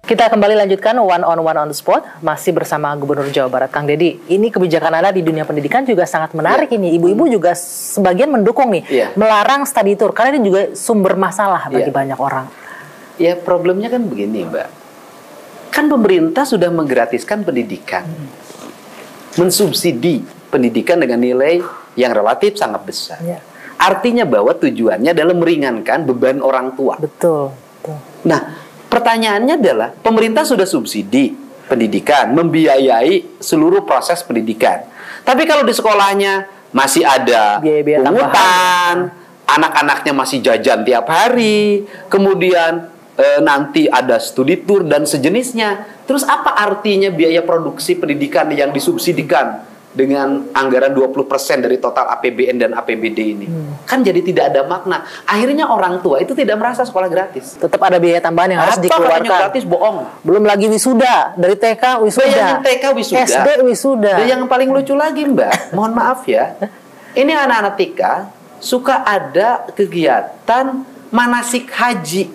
Kita kembali lanjutkan one on the spot, masih bersama Gubernur Jawa Barat, Kang Deddy. Ini kebijakan Anda di dunia pendidikan juga sangat menarik ini. Ibu-ibu juga sebagian mendukung nih, melarang study tour, karena ini juga sumber masalah bagi banyak orang. Ya, problemnya kan begini, Mbak. Kan pemerintah sudah menggratiskan pendidikan, mensubsidi pendidikan dengan nilai yang relatif sangat besar. Artinya bahwa tujuannya adalah meringankan beban orang tua. Betul. Nah, pertanyaannya adalah pemerintah sudah subsidi pendidikan, membiayai seluruh proses pendidikan. Tapi kalau di sekolahnya masih ada pungutan, anak-anaknya masih jajan tiap hari, kemudian nanti ada studi tour dan sejenisnya. Terus apa artinya biaya produksi pendidikan yang disubsidikan dengan anggaran 20% dari total APBN dan APBD ini? Kan jadi tidak ada makna. Akhirnya orang tua itu tidak merasa sekolah gratis. Tetap ada biaya tambahan yang harus dikeluarkan. Gratis, bohong. Belum lagi wisuda, dari TK wisuda, bayangin TK wisuda, SD wisuda. Dan yang paling lucu lagi, Mbak, mohon maaf ya, ini anak-anak TK suka ada kegiatan manasik haji.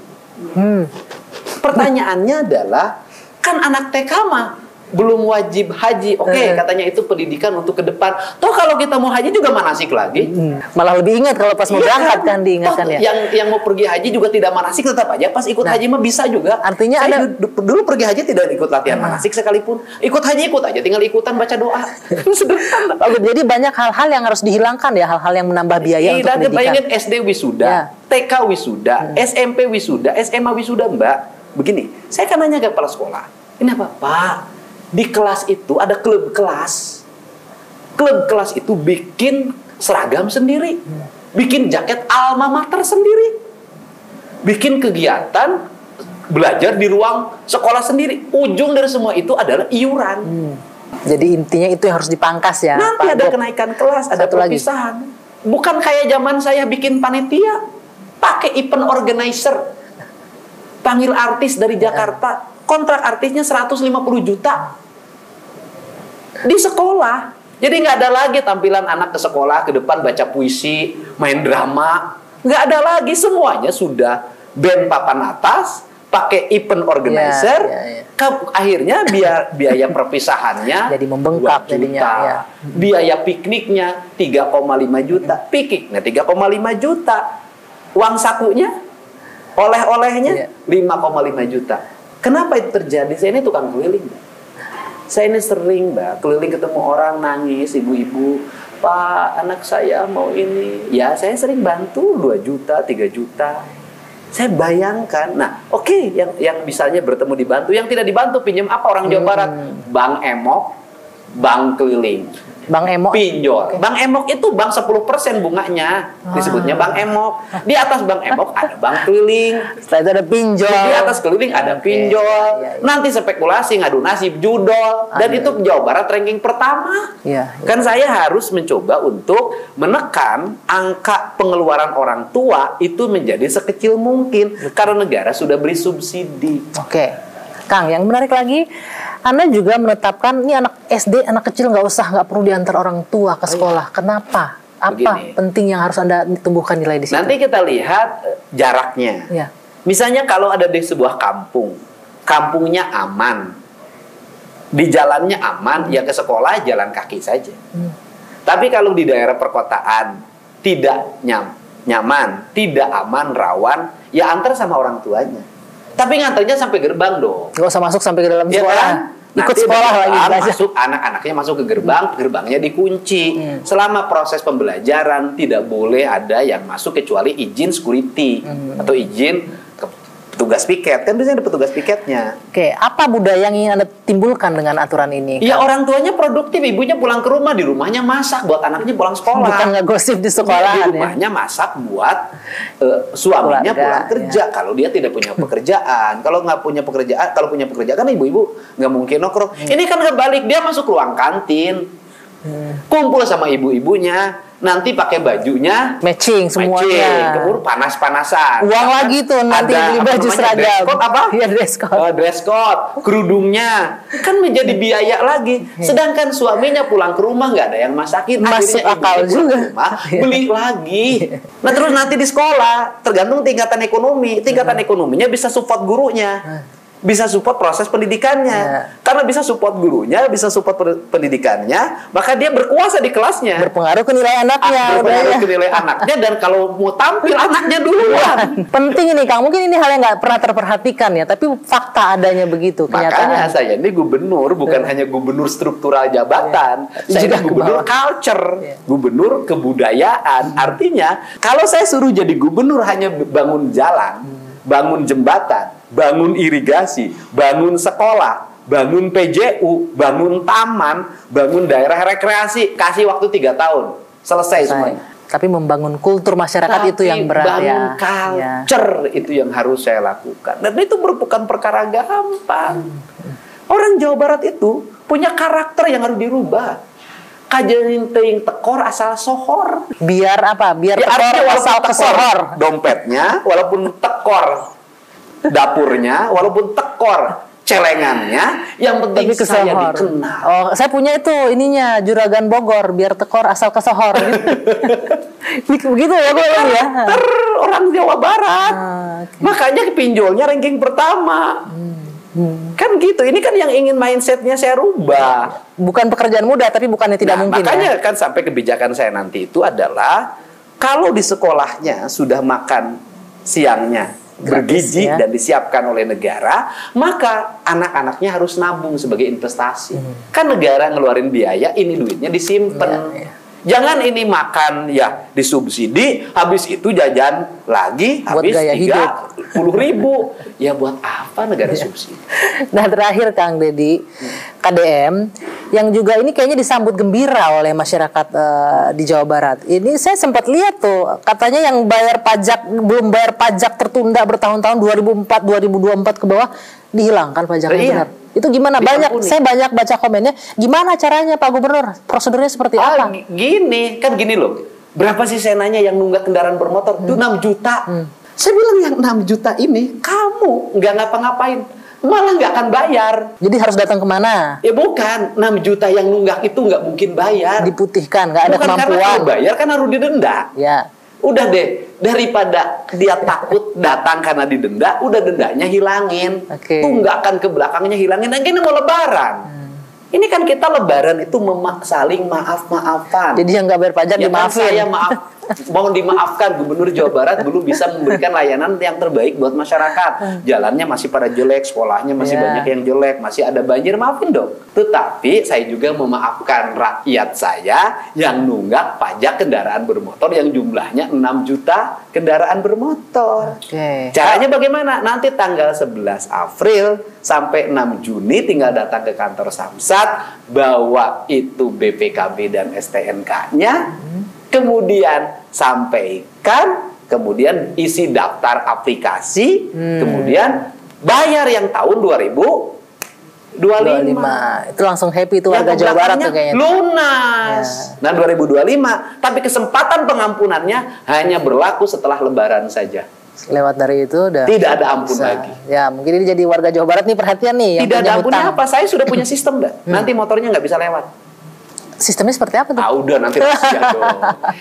Pertanyaannya adalah, kan anak TK mah belum wajib haji. Oke, katanya itu pendidikan untuk ke depan. Toh kalau kita mau haji juga manasik lagi. Malah lebih ingat kalau pas mau berangkat kan diingatkan ya. Yang mau pergi haji juga tidak manasik, tetap aja pas ikut haji mah bisa juga. Artinya saya dulu pergi haji tidak ikut latihan manasik sekalipun. Ikut haji ikut aja, tinggal ikutan baca doa. Sederhana. Jadi banyak hal-hal yang harus dihilangkan ya, hal-hal yang menambah biaya untuk pendidikan. Bayangin SD wisuda, TK wisuda, SMP wisuda, SMA wisuda, Mbak. Begini, saya kan nanya ke kepala sekolah, ini apa, Pak? Di kelas itu ada klub kelas. Klub kelas itu bikin seragam sendiri. Bikin jaket alma mater sendiri. Bikin kegiatan belajar di ruang sekolah sendiri. Ujung dari semua itu adalah iuran. Jadi intinya itu yang harus dipangkas ya. Nanti ada kenaikan kelas, ada perpisahan. Bukan kayak zaman saya bikin panitia. Pakai event organizer. Panggil artis dari Jakarta. Kontrak artisnya 150 juta. Di sekolah. Jadi nggak ada lagi tampilan anak ke sekolah, ke depan baca puisi, main drama. Nggak ada lagi, semuanya sudah band papan atas, pakai event organizer. Akhirnya biaya perpisahannya jadi membengkak jadinya. Biaya pikniknya 3,5 juta. Pikniknya 3,5 juta. Uang sakunya, oleh-olehnya 5,5 juta. Kenapa itu terjadi? Saya ini tukang keliling. Saya ini sering, Mbak, keliling ketemu orang nangis, ibu-ibu, Pak, anak saya mau ini. Ya, saya sering bantu 2 juta, 3 juta. Saya bayangkan, nah, oke, yang misalnya bertemu dibantu, yang tidak dibantu pinjam apa orang Jawa Barat? Bank Emok, bank keliling. Bang Emok pinjol. Bang Emok itu bank 10% bunganya. Disebutnya Bang Emok. Di atas Bang Emok ada bank keliling. Setelah itu ada pinjol. Di atas keliling ada pinjol. Nanti spekulasi, ngadu nasib, judol. Dan itu Jawa Barat ranking pertama. Kan saya harus mencoba untuk menekan angka pengeluaran orang tua itu menjadi sekecil mungkin. Karena negara sudah beri subsidi. Kang, yang menarik lagi, Anda juga menetapkan ini anak SD, anak kecil nggak perlu diantar orang tua ke sekolah. Kenapa? Apa penting yang harus Anda tumbuhkan nilai di situ? Nanti kita lihat jaraknya. Misalnya kalau ada di sebuah kampung, kampungnya aman, di jalannya aman, ya ke sekolah jalan kaki saja. Tapi kalau di daerah perkotaan tidak nyaman, tidak aman, rawan, ya antar sama orang tuanya. Tapi nganternya sampai gerbang dong. Gak usah masuk sampai ke dalam sekolah. Ikut sekolah lagi. Masuk, anak-anaknya masuk ke gerbang, gerbangnya dikunci. Selama proses pembelajaran tidak boleh ada yang masuk kecuali izin security atau izin petugas piket. Kan biasanya ada petugas piketnya. Apa budaya yang ingin Anda timbulkan dengan aturan ini? Ya, orang tuanya produktif, ibunya pulang ke rumah, di rumahnya masak buat anaknya pulang sekolah. Bukan ngegosip di sekolah. Di rumahnya masak buat suaminya pulang kerja. Kalau dia tidak punya pekerjaan, kalau nggak punya pekerjaan, kalau punya pekerjaan kan ibu-ibu nggak mungkin nongkrong. Ini kan kebalik, dia masuk ruang kantin, kumpul sama ibu-ibunya. Nanti pakai bajunya matching semuanya. Kemudian panas-panasan. Uang lagi tuh nanti beli baju seragam. Dress code apa? Iya, dress code. Dress code, kerudungnya. Kan menjadi biaya lagi. Sedangkan suaminya pulang ke rumah nggak ada yang masakin. Masuk akal juga. Beli lagi. Nah, terus nanti di sekolah tergantung tingkatan ekonomi. Tingkatan ekonominya bisa support gurunya. bisa support proses pendidikannya. Karena bisa support gurunya, bisa support pendidikannya, maka dia berkuasa di kelasnya. Berpengaruh ke nilai anaknya. Berpengaruh ke nilai anaknya, dan kalau mau tampil anaknya duluan. Penting ini Kang, mungkin ini hal yang nggak pernah terperhatikan ya, tapi fakta adanya begitu. Makanya saya ini gubernur, bukan hanya gubernur struktural jabatan, saya juga gubernur culture, gubernur kebudayaan. Artinya, kalau saya suruh jadi gubernur hanya bangun jalan, bangun jembatan, bangun irigasi, bangun sekolah, bangun PJU, bangun taman, bangun daerah rekreasi, kasih waktu 3 tahun, selesai semuanya. Tapi membangun kultur masyarakat itu yang berat bangun culture itu yang harus saya lakukan. Dan itu bukan perkara gampang. Orang Jawa Barat itu punya karakter yang harus dirubah. Kajanin teing tekor asal sohor. Biar apa? Biar tekor asal kesohor. Dompetnya, walaupun tekor dapurnya, walaupun tekor celengannya, yang penting saya dikenal. Oh, saya punya itu ininya Juragan Bogor, biar tekor asal kesohor. Begitu ya, Bu ya. Orang Jawa Barat. Makanya pinjolnya ranking pertama. Kan gitu, ini kan yang ingin mindsetnya saya rubah. Bukan pekerjaan mudah, tapi bukannya tidak mungkin. Makanya kan sampai kebijakan saya nanti itu adalah, kalau di sekolahnya sudah makan siangnya bergizi dan disiapkan oleh negara, maka anak-anaknya harus nabung sebagai investasi. Kan negara ngeluarin biaya, ini duitnya disimpan. Jangan ini makan ya disubsidi, habis itu jajan lagi, buat habis gaya 30.000. Ya buat apa negara subsidi? Nah, terakhir Kang Deddy, KDM yang juga ini kayaknya disambut gembira oleh masyarakat di Jawa Barat. Ini saya sempat lihat tuh, katanya yang bayar pajak belum bayar pajak tertunda bertahun-tahun 2004, 2024 ke bawah dihilangkan pajaknya. Benar. Itu gimana? Saya banyak baca komennya. Gimana caranya Pak Gubernur? Prosedurnya seperti apa? Gini loh. Berapa sih saya nanya yang nunggak kendaraan bermotor? Itu 6 juta. Saya bilang yang 6 juta ini kamu nggak ngapa-ngapain, malah nggak akan bayar. Jadi harus datang kemana? Ya bukan, 6 juta yang nunggak itu nggak mungkin bayar. Diputihkan, nggak ada kemampuan. Karena kalau bayar kan harus didenda. Ya. Udah deh, daripada dia takut datang karena didenda, udah dendanya hilangin. Tunggakan ke belakangnya hilangin. Dan ini mau lebaran. Ini kan kita lebaran itu saling maaf-maafan. Jadi yang nggak bayar pajak dimaafin. Saya mohon dimaafkan, Gubernur Jawa Barat belum bisa memberikan layanan yang terbaik buat masyarakat. Jalannya masih pada jelek, sekolahnya masih banyak yang jelek, masih ada banjir, maafin dong. Tetapi saya juga memaafkan rakyat saya yang nunggak pajak kendaraan bermotor yang jumlahnya 6 juta kendaraan bermotor. Caranya bagaimana? Nanti tanggal 11 April sampai 6 Juni tinggal datang ke kantor Samsat, bawa itu BPKB dan STNK-nya, kemudian sampaikan, kemudian isi daftar aplikasi, kemudian bayar yang tahun 2025. Itu langsung happy itu warga Jawa Barat tuh kayaknya. Lunas. Nah 2025, tapi kesempatan pengampunannya hanya berlaku setelah Lebaran saja. Lewat dari itu udah tidak ada ampun lagi. Ya mungkin ini jadi warga Jawa Barat nih perhatian nih. Tidak ada ampunnya apa? Saya sudah punya sistem dah. Nanti motornya nggak bisa lewat. Sistemnya seperti apa tuh? Udah nanti rahasia dong.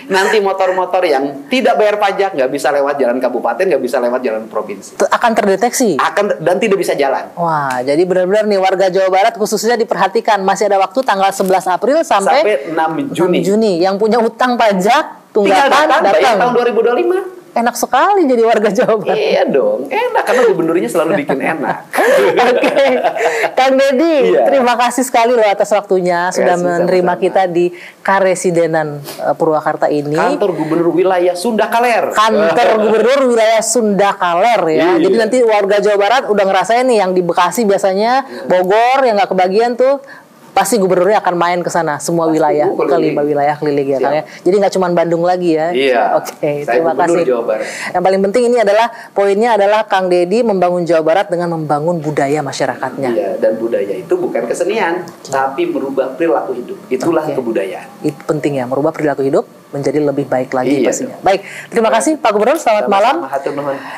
Nanti motor-motor yang tidak bayar pajak nggak bisa lewat jalan kabupaten, nggak bisa lewat jalan provinsi. Akan terdeteksi? Dan tidak bisa jalan. Wah, jadi benar-benar nih warga Jawa Barat khususnya diperhatikan. Masih ada waktu tanggal 11 April sampai 6 Juni. Yang punya utang pajak, tunggakan, datang. Bayar tahun 2025. Enak sekali jadi warga Jawa Barat. Iya dong, enak karena gubernurnya selalu bikin enak. Kang Deddy, terima kasih sekali loh atas waktunya sudah menerima kita di Karesidenan Purwakarta ini. Kantor Gubernur Wilayah Sunda Kaler. Kantor Gubernur Wilayah Sunda Kaler ya. Jadi nanti warga Jawa Barat udah ngerasain nih yang di Bekasi biasanya, Bogor yang nggak kebagian tuh. Pasti gubernurnya akan main ke sana semua wilayah, ke 5 wilayah keliling ya Kang ya. Jadi nggak cuma Bandung lagi ya. Iya. Terima kasih. Yang paling penting ini adalah poinnya adalah Kang Deddy membangun Jawa Barat dengan membangun budaya masyarakatnya. Iya, dan budaya itu bukan kesenian, tapi merubah perilaku hidup. Itulah kebudayaan. Itu penting ya, merubah perilaku hidup menjadi lebih baik lagi pastinya. Baik, terima kasih Pak Gubernur, selamat malam.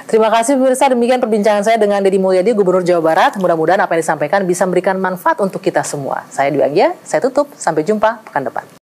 Terima kasih pemirsa, demikian perbincangan saya dengan Deddy Mulyadi, Gubernur Jawa Barat. Mudah-mudahan apa yang disampaikan bisa memberikan manfaat untuk kita semua. Saya Dwi Anggia, saya tutup. Sampai jumpa pekan depan.